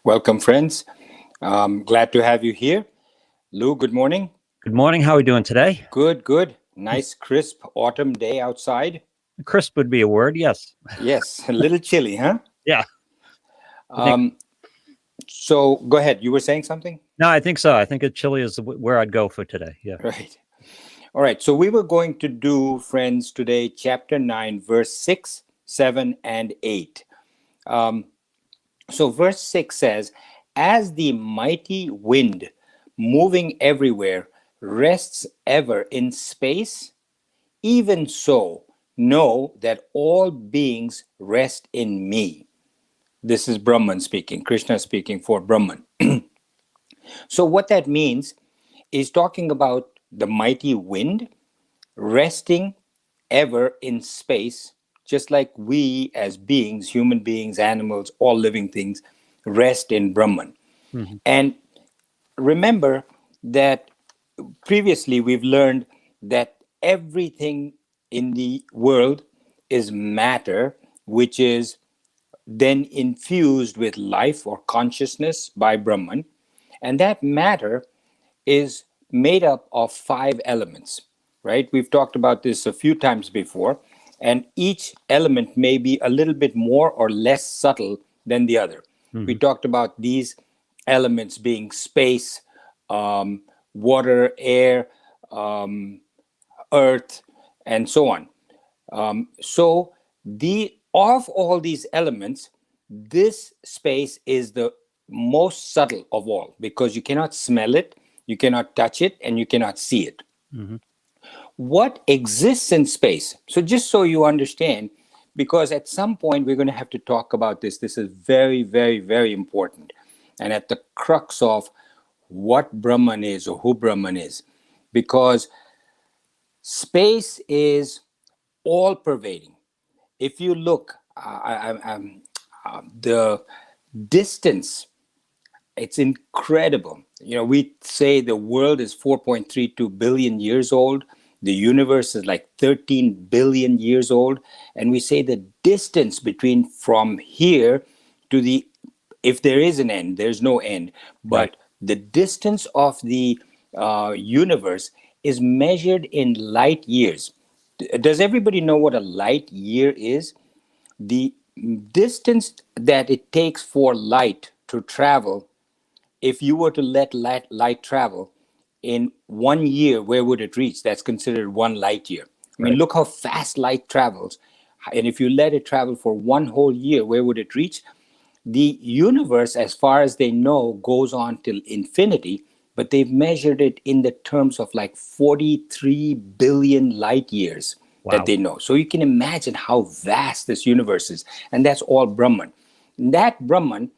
Welcome, friends. Glad to have you here. Lou, good morning. Good morning. How are we doing today? Good, good. Nice, crisp autumn day outside. Crisp would be a word, yes. Yes, a little chilly, huh? Yeah. I think, So go ahead. You were saying something? no, I think so. I think chili is where I'd go for today. Yeah. Right. All right. So we were going to do, friends, today, chapter 9, verse 6, 7, and 8. So verse 6 says, as the mighty wind moving everywhere rests ever in space, even so, know that all beings rest in me. This is Brahman speaking, Krishna speaking for Brahman. So, what that means is talking about the mighty wind resting ever in space, just like we as beings, human beings, animals, all living things, rest in Brahman. Mm-hmm. And remember that previously we've learned that everything in the world is matter, which is then infused with life or consciousness by Brahman. And that matter is made up of 5 elements, right? We've talked about this a few times before, and each element may be a little bit more or less subtle than the other. Mm-hmm. We talked about these elements being space, water, air, earth, and so on. So of all these elements, this space is the most subtle of all because you cannot smell it, you cannot touch it, and you cannot see it. Mm-hmm. What exists in space? So just so you understand, because at some point we're going to have to talk about this. This is very, very, very important. And at the crux of what Brahman is or who Brahman is. Because space is all pervading. If you look, the distance, it's incredible. We say the world is 4.32 billion years old. The universe is like 13 billion years old. And we say the distance from here to if there is an end, there's no end. But Right. the distance of the universe is measured in light years. Does everybody know what a light year is? The distance that it takes for light to travel, if you were to let light travel in 1 year, where would it reach? That's considered 1 light year. I mean, Right. look how fast light travels. And if you let it travel for 1 whole year, where would it reach? The universe, as far as they know, goes on till infinity, but they've measured it in the terms of like 43 billion light years that Wow. they know. So you can imagine how vast this universe is. And that's all Brahman. That Brahman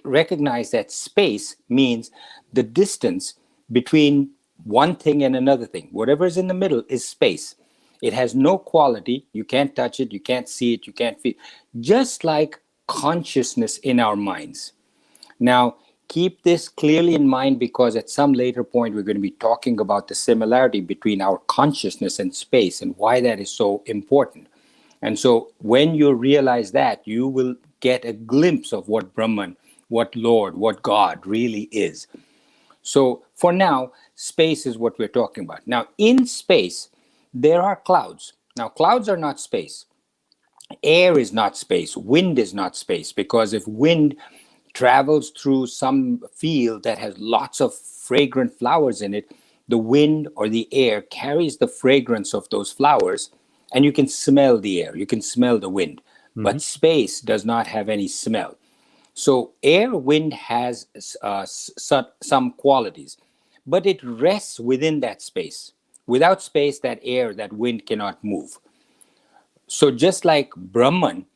recognize that space means the distance between one thing and another thing. Whatever is in the middle is space. It has no quality. You can't touch it. You can't see it. You can't feel. Just like consciousness in our minds. Now, keep this clearly in mind because at some later point we're going to be talking about the similarity between our consciousness and space and why that is so important. And so when you realize that, you will get a glimpse of what Brahman, what Lord, what God really is. So for now, space is what we're talking about. Now, in space, there are clouds. Now, clouds are not space. Air is not space. Wind is not space, because if wind travels through some field that has lots of fragrant flowers in it, the wind or the air carries the fragrance of those flowers, and you can smell the air, you can smell the wind. Mm-hmm. But space does not have any smell. So air, wind has some qualities, but it rests within that space. Without space, that air, that wind cannot move. So just like Brahman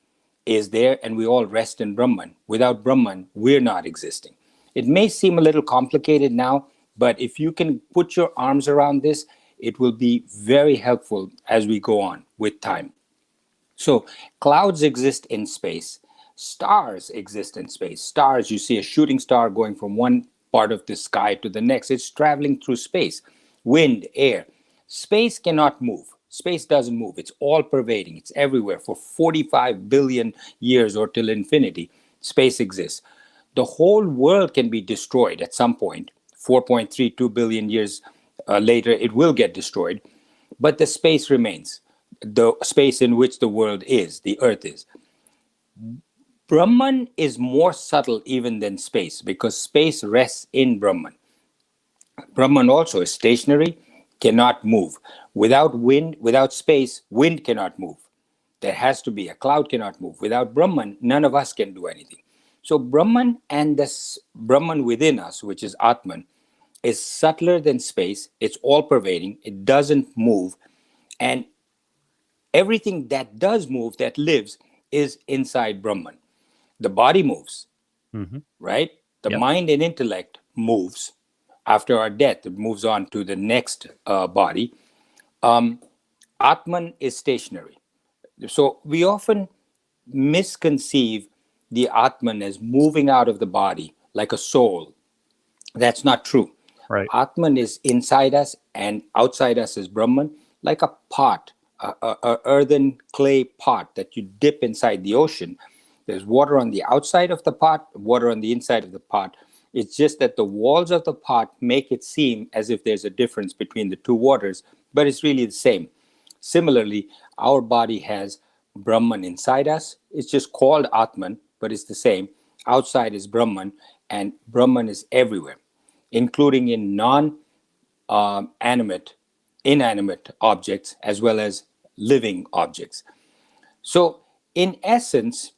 is there and we all rest in Brahman, without Brahman, we're not existing. It may seem a little complicated now, but if you can put your arms around this, it will be very helpful as we go on with time. So clouds exist in space. Stars exist in space. Stars, you see a shooting star going from one part of the sky to the next. It's traveling through space. Wind, air. Space cannot move. Space doesn't move. It's all pervading. It's everywhere. For 45 billion years or till infinity, space exists. the whole world can be destroyed at some point. 4.32 billion years later, it will get destroyed, but the space remains, the space in which the world is, the earth is. Brahman is more subtle even than space because space rests in Brahman. Brahman also is stationary, cannot move. Without wind, without space, wind cannot move. There has to be, a cloud cannot move. Without Brahman, none of us can do anything. So Brahman and this Brahman within us, which is Atman, is subtler than space. It's all pervading. It doesn't move. And everything that does move, that lives, is inside Brahman. The body moves, Hmm. right? The Yep. mind and intellect moves. After our death, it moves on to the next body. Atman is stationary. So we often misconceive the Atman as moving out of the body like a soul. That's not true. Right. Atman is inside us and outside us is Brahman, like a pot, a earthen clay pot that you dip inside the ocean. There's water on the outside of the pot, water on the inside of the pot. It's just that the walls of the pot make it seem as if there's a difference between the two waters, but it's really the same. Similarly, our body has Brahman inside us. It's just called Atman, but it's the same. Outside is Brahman, and Brahman is everywhere, including in non-animate, inanimate objects, as well as living objects. So, in essence,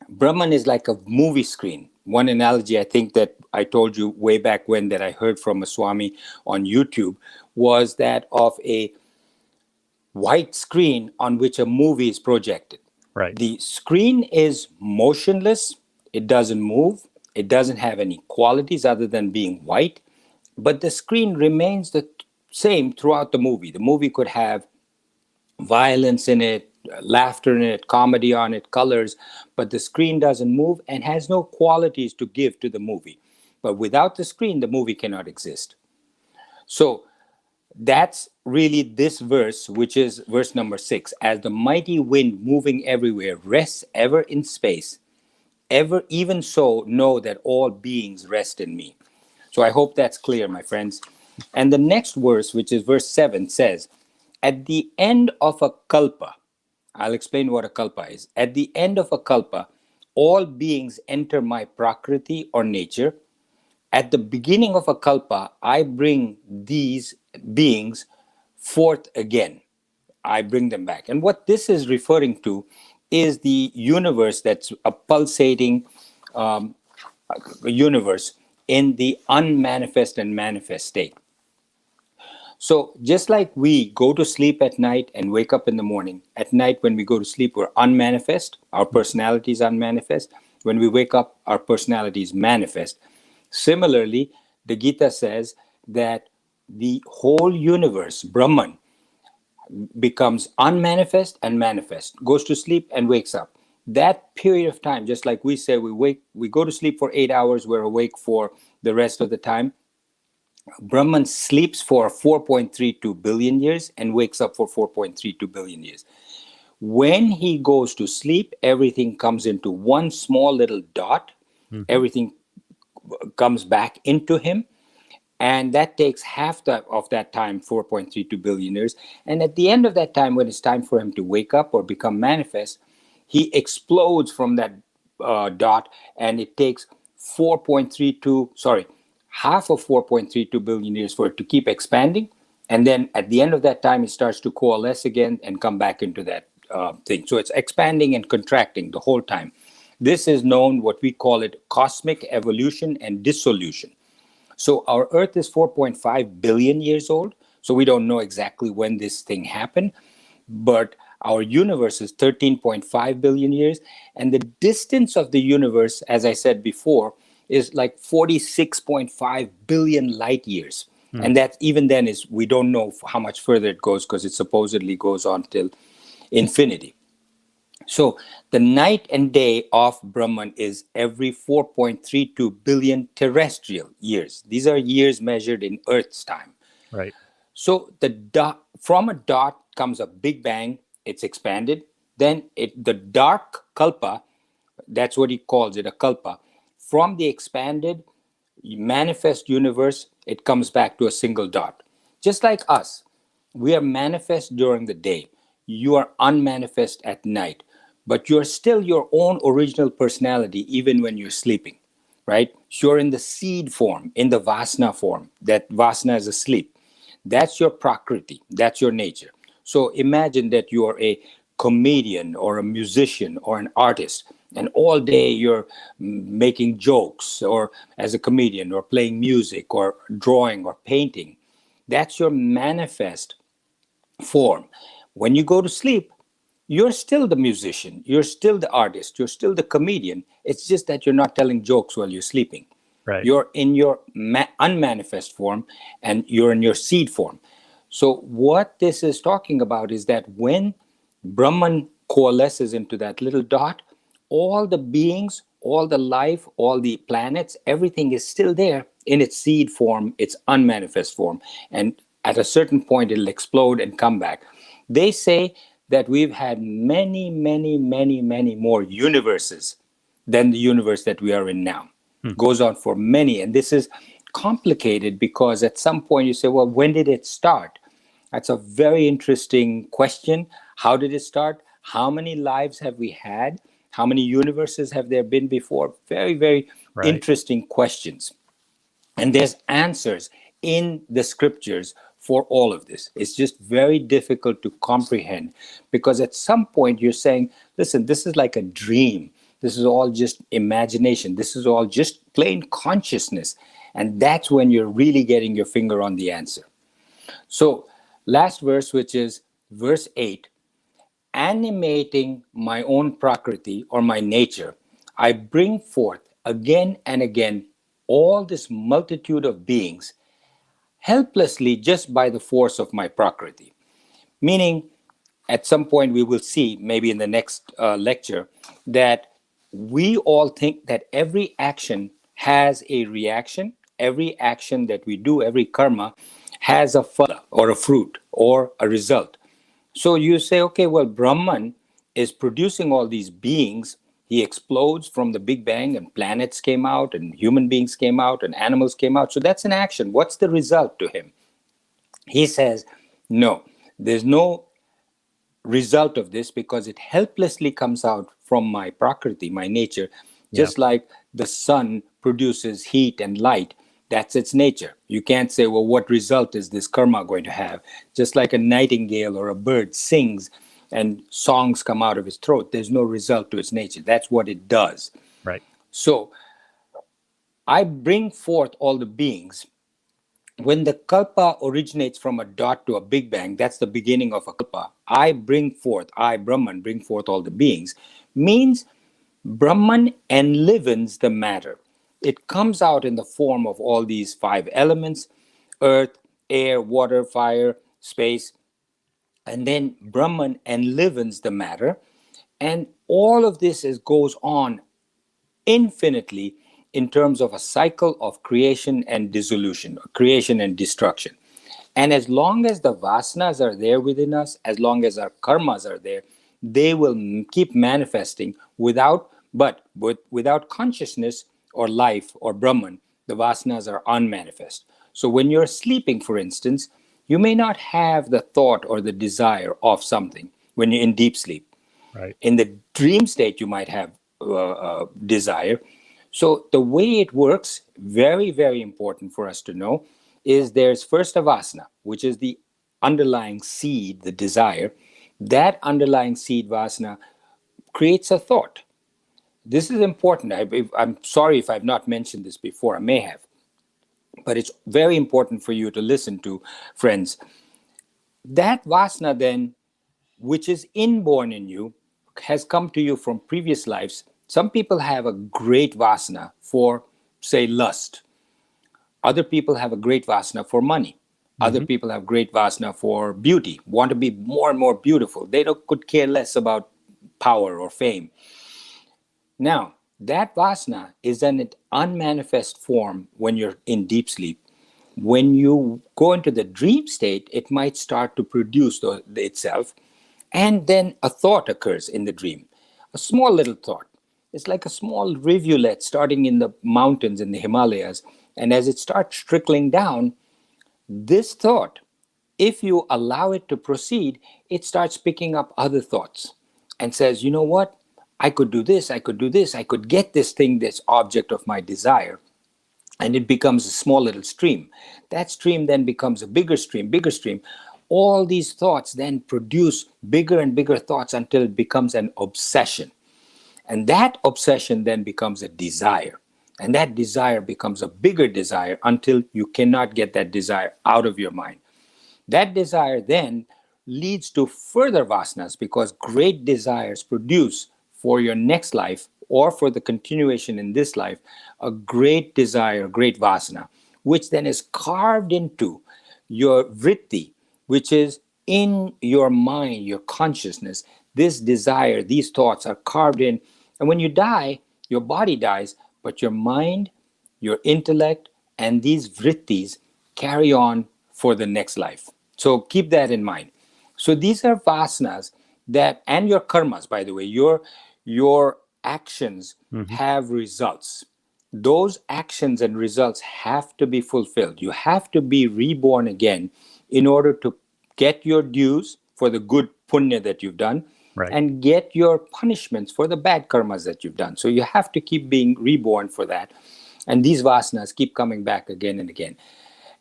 Brahman is like a movie screen. One analogy I think that I told you way back when that I heard from a Swami on YouTube was that of a white screen on which a movie is projected. Right. The screen is motionless, it doesn't move, it doesn't have any qualities other than being white, but the screen remains the same throughout the movie. The movie could have violence in it, laughter in it, comedy on it, colors, but the screen doesn't move and has no qualities to give to the movie. But without the screen, the movie cannot exist. So that's really this verse, which is verse number 6. As the mighty wind moving everywhere rests ever in space, ever even so know that all beings rest in me. So I hope that's clear, my friends. And the next verse, which is verse 7, says, at the end of a kalpa, I'll explain what a kalpa is. At the end of a kalpa, all beings enter my prakriti or nature. At the beginning of a kalpa, I bring these beings forth again. I bring them back. And what this is referring to is the universe that's a pulsating universe in the unmanifest and manifest state. So just like we go to sleep at night and wake up in the morning, at night when we go to sleep, we're unmanifest, our personality is unmanifest. When we wake up, our personality is manifest. Similarly, the Gita says that the whole universe, Brahman, becomes unmanifest and manifest, goes to sleep and wakes up. That period of time, just like we say, we go to sleep for 8 hours, we're awake for the rest of the time. Brahman sleeps for 4.32 billion years and wakes up for 4.32 billion years. When he goes to sleep, everything comes into one small little dot. Everything comes back into him. And that takes half of that time, 4.32 billion years. And at the end of that time, when it's time for him to wake up or become manifest, he explodes from that dot, and it takes 4.32, sorry, half of 4.32 billion years for it to keep expanding. And then at the end of that time, it starts to coalesce again and come back into that thing. So it's expanding and contracting the whole time. This is known, what we call it, cosmic evolution and dissolution. So our Earth is 4.5 billion years old. So we don't know exactly when this thing happened, but our universe is 13.5 billion years. And the distance of the universe, as I said before, is like 46.5 billion light years. And that even then is, we don't know how much further it goes because it supposedly goes on till infinity. So the night and day of Brahman is every 4.32 billion terrestrial years. These are years measured in Earth's time. Right. So the dot, from a dot comes a big bang, it's expanded. Then the dark kalpa, that's what he calls it, a kalpa, from the expanded manifest universe, it comes back to a single dot. Just like us, we are manifest during the day. You are unmanifest at night, but you're still your own original personality even when you're sleeping, right? You're in the seed form, in the vasana form. That vasana is asleep. That's your prakriti. That's your nature. So imagine that you are a comedian or a musician or an artist, and all day you're making jokes, or as a comedian, or playing music, or drawing, or painting. That's your manifest form. When you go to sleep, you're still the musician, you're still the artist, you're still the comedian. It's just that you're not telling jokes while you're sleeping. Right. You're in your unmanifest form, and you're in your seed form. So, what this is talking about is that when Brahman coalesces into that little dot, all the beings, all the life, all the planets, everything is still there in its seed form, its unmanifest form. And at a certain point, it'll explode and come back. They say that we've had many, many, many, many more universes than the universe that we are in now. Goes on for many. And this is complicated because at some point you say, well, when did it start? That's a very interesting question. How did it start? How many lives have we had? How many universes have there been before? Very, very Right. interesting questions. And there's answers in the scriptures for all of this. It's just very difficult to comprehend because at some point you're saying, listen, this is like a dream. This is all just imagination. This is all just plain consciousness. And that's when you're really getting your finger on the answer. So, last verse, which is verse 8, animating my own prakriti or my nature, I bring forth again and again all this multitude of beings helplessly just by the force of my prakriti. Meaning, at some point we will see, maybe in the next lecture, that we all think that every action has a reaction. Every action that we do, every karma, has a phala or a fruit or a result. So you say, okay, well, Brahman is producing all these beings. He explodes from the Big Bang, and planets came out, and human beings came out, and animals came out. So that's an action. What's the result to him? He says, no, there's no result of this because it helplessly comes out from my prakriti, my nature, just like the sun produces heat and light. That's its nature. You can't say, well, what result is this karma going to have? Just like a nightingale or a bird sings and songs come out of its throat, there's no result to its nature. That's what it does. Right. So I bring forth all the beings. When the kalpa originates from a dot to a big bang, that's the beginning of a kalpa. I, Brahman, bring forth all the beings, means Brahman enlivens the matter. It comes out in the form of all these five elements: earth, air, water, fire, space. And then Brahman enlivens the matter. And all of this goes on infinitely in terms of a cycle of creation and dissolution, creation and destruction. And as long as the vasanas are there within us, as long as our karmas are there, they will keep manifesting without consciousness or life or Brahman. The vasanas are unmanifest. So when you're sleeping, for instance, you may not have the thought or the desire of something when you're in deep sleep. Right. In the dream state, you might have desire. So the way it works, very, very important for us to know, is there's first a vasana, which is the underlying seed, the desire. That underlying seed vasana creates a thought. This is important. I'm sorry if I've not mentioned this before. I may have. But it's very important for you to listen to, friends. That vasana then, which is inborn in you, has come to you from previous lives. Some people have a great vasana for, say, lust. Other people have a great vasana for money. Other people have great vasana for beauty, want to be more and more beautiful. They could care less about power or fame. Now, that vasana is in an unmanifest form when you're in deep sleep. When you go into the dream state, it might start to produce itself, and then a thought occurs in the dream, a small little thought. It's like a small rivulet starting in the mountains in the Himalayas. And as it starts trickling down, this thought, if you allow it to proceed, it starts picking up other thoughts and says, you know what? I could do this, I could do this, I could get this thing, this object of my desire. And it becomes a small little stream. That stream then becomes a bigger stream, bigger stream. All these thoughts then produce bigger and bigger thoughts until it becomes an obsession. And that obsession then becomes a desire. And that desire becomes a bigger desire until you cannot get that desire out of your mind. That desire then leads to further vasanas because great desires produce for your next life or for the continuation in this life a great desire, great vasana, which then is carved into your vritti, which is in your mind, your consciousness. This desire, these thoughts are carved in. And when you die, your body dies, but your mind, your intellect, and these vrittis carry on for the next life. So keep that in mind. So these are vasanas that, and your karmas, by the way, your actions have results. Those actions and results have to be fulfilled. You have to be reborn again in order to get your dues for the good punya that you've done, Right. and get your punishments for the bad karmas that you've done. So you have to keep being reborn for that. And these vasanas keep coming back again and again.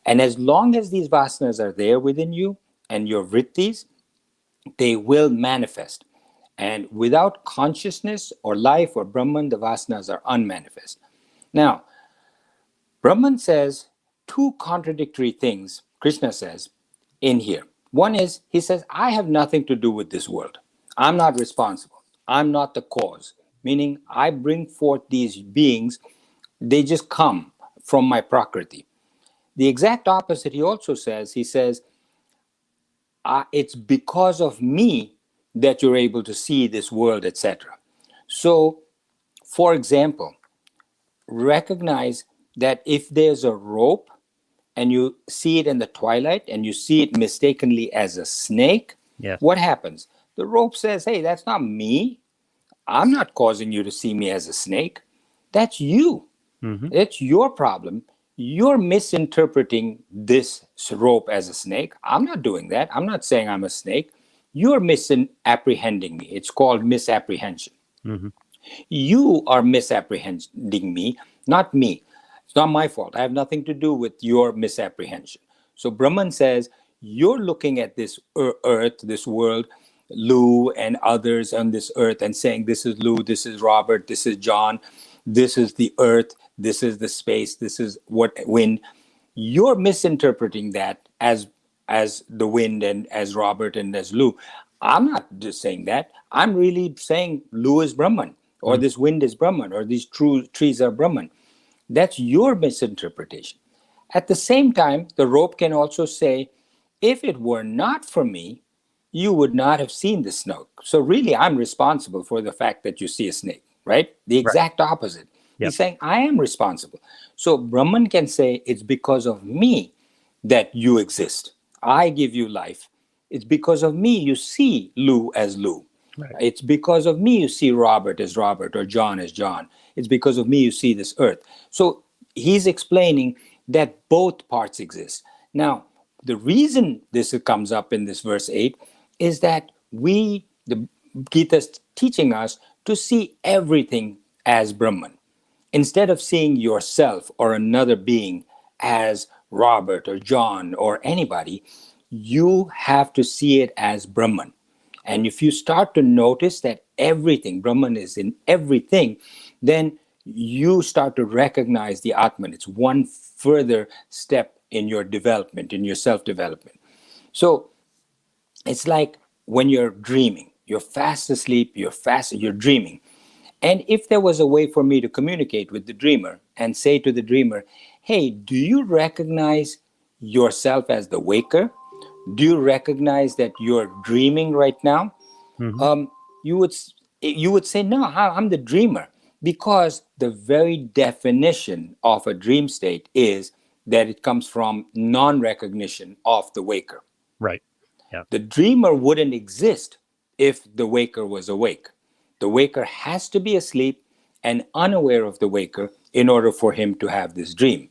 And as long as these vasanas are there within you and your vrittis, they will manifest. And without consciousness or life or Brahman, the vasanas are unmanifest. Now, Brahman says two contradictory things, Krishna says, in here. One is, he says, I have nothing to do with this world. I'm not responsible. I'm not the cause. Meaning, I bring forth these beings, they just come from my prakriti. The exact opposite he also says, he says, it's because of me that you're able to see this world, etc. So, for example, recognize that if there's a rope and you see it in the twilight and you see it mistakenly as a snake, Yes. what happens? The rope says, hey, that's not me. I'm not causing you to see me as a snake. That's you. It's your problem. You're misinterpreting this rope as a snake. I'm not doing that. I'm not saying I'm a snake. You're misapprehending me. It's called misapprehension. You are misapprehending me, not me. It's not my fault. I have nothing to do with your misapprehension. So Brahman says, you're looking at this earth, this world, Lou and others on this earth and saying, this is Lou, this is Robert, this is John, this is the earth, this is the space, this is what wind. You're misinterpreting that as the wind and as Robert and as Lou. I'm not just saying that. I'm really saying Lou is Brahman, or this wind is Brahman, or these trees are Brahman. That's your misinterpretation. At the same time, the rope can also say, if it were not for me, you would not have seen the snake. So really, I'm responsible for the fact that you see a snake, right? The exact opposite. Yep. He's saying, I am responsible. So Brahman can say, it's because of me that you exist. I give you life. It's because of me you see Lou as Lou. Right. It's because of me you see Robert as Robert or John as John. It's because of me you see this earth. So he's explaining that both parts exist. Now, the reason this comes up in this verse 8 is that the Gita is teaching us to see everything as Brahman. Instead of seeing yourself or another being as Robert or John or anybody, you have to see it as Brahman. And if you start to notice that everything, Brahman is in everything, then you start to recognize the Atman. It's one further step in your development, in your self-development. So it's like when you're dreaming, you're fast asleep, you're dreaming. And if there was a way for me to communicate with the dreamer and say to the dreamer, hey, do you recognize yourself as the waker? Do you recognize that you're dreaming right now? You would say, no, I'm the dreamer, because the very definition of a dream state is that it comes from non-recognition of the waker. Right. Yeah. The dreamer wouldn't exist if the waker was awake. The waker has to be asleep and unaware of the waker in order for him to have this dream.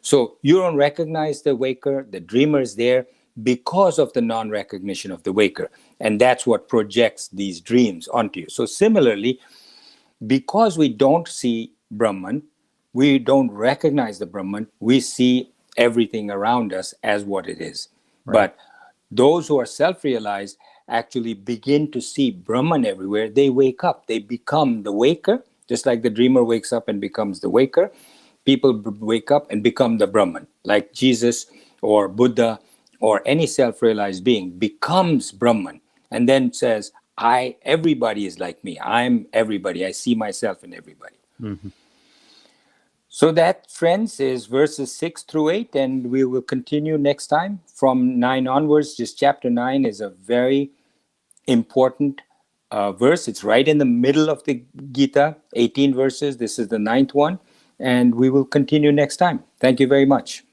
So you don't recognize the waker, the dreamer is there because of the non recognition of the waker. And that's what projects these dreams onto you. So similarly, because we don't see Brahman, we don't recognize the Brahman, we see everything around us as what it is. Right. But those who are self realized actually begin to see Brahman everywhere. They wake up, they become the waker, just like the dreamer wakes up and becomes the waker. People wake up and become the Brahman, like Jesus or Buddha or any self realized being becomes Brahman and then says, everybody is like me. I'm everybody. I see myself in everybody. Mhm. So that, friends, is verses 6 through 8, and we will continue next time from 9 onwards. Just chapter 9 is a very important verse. It's right in the middle of the Gita, 18 verses. This is the 9th one, and we will continue next time. Thank you very much.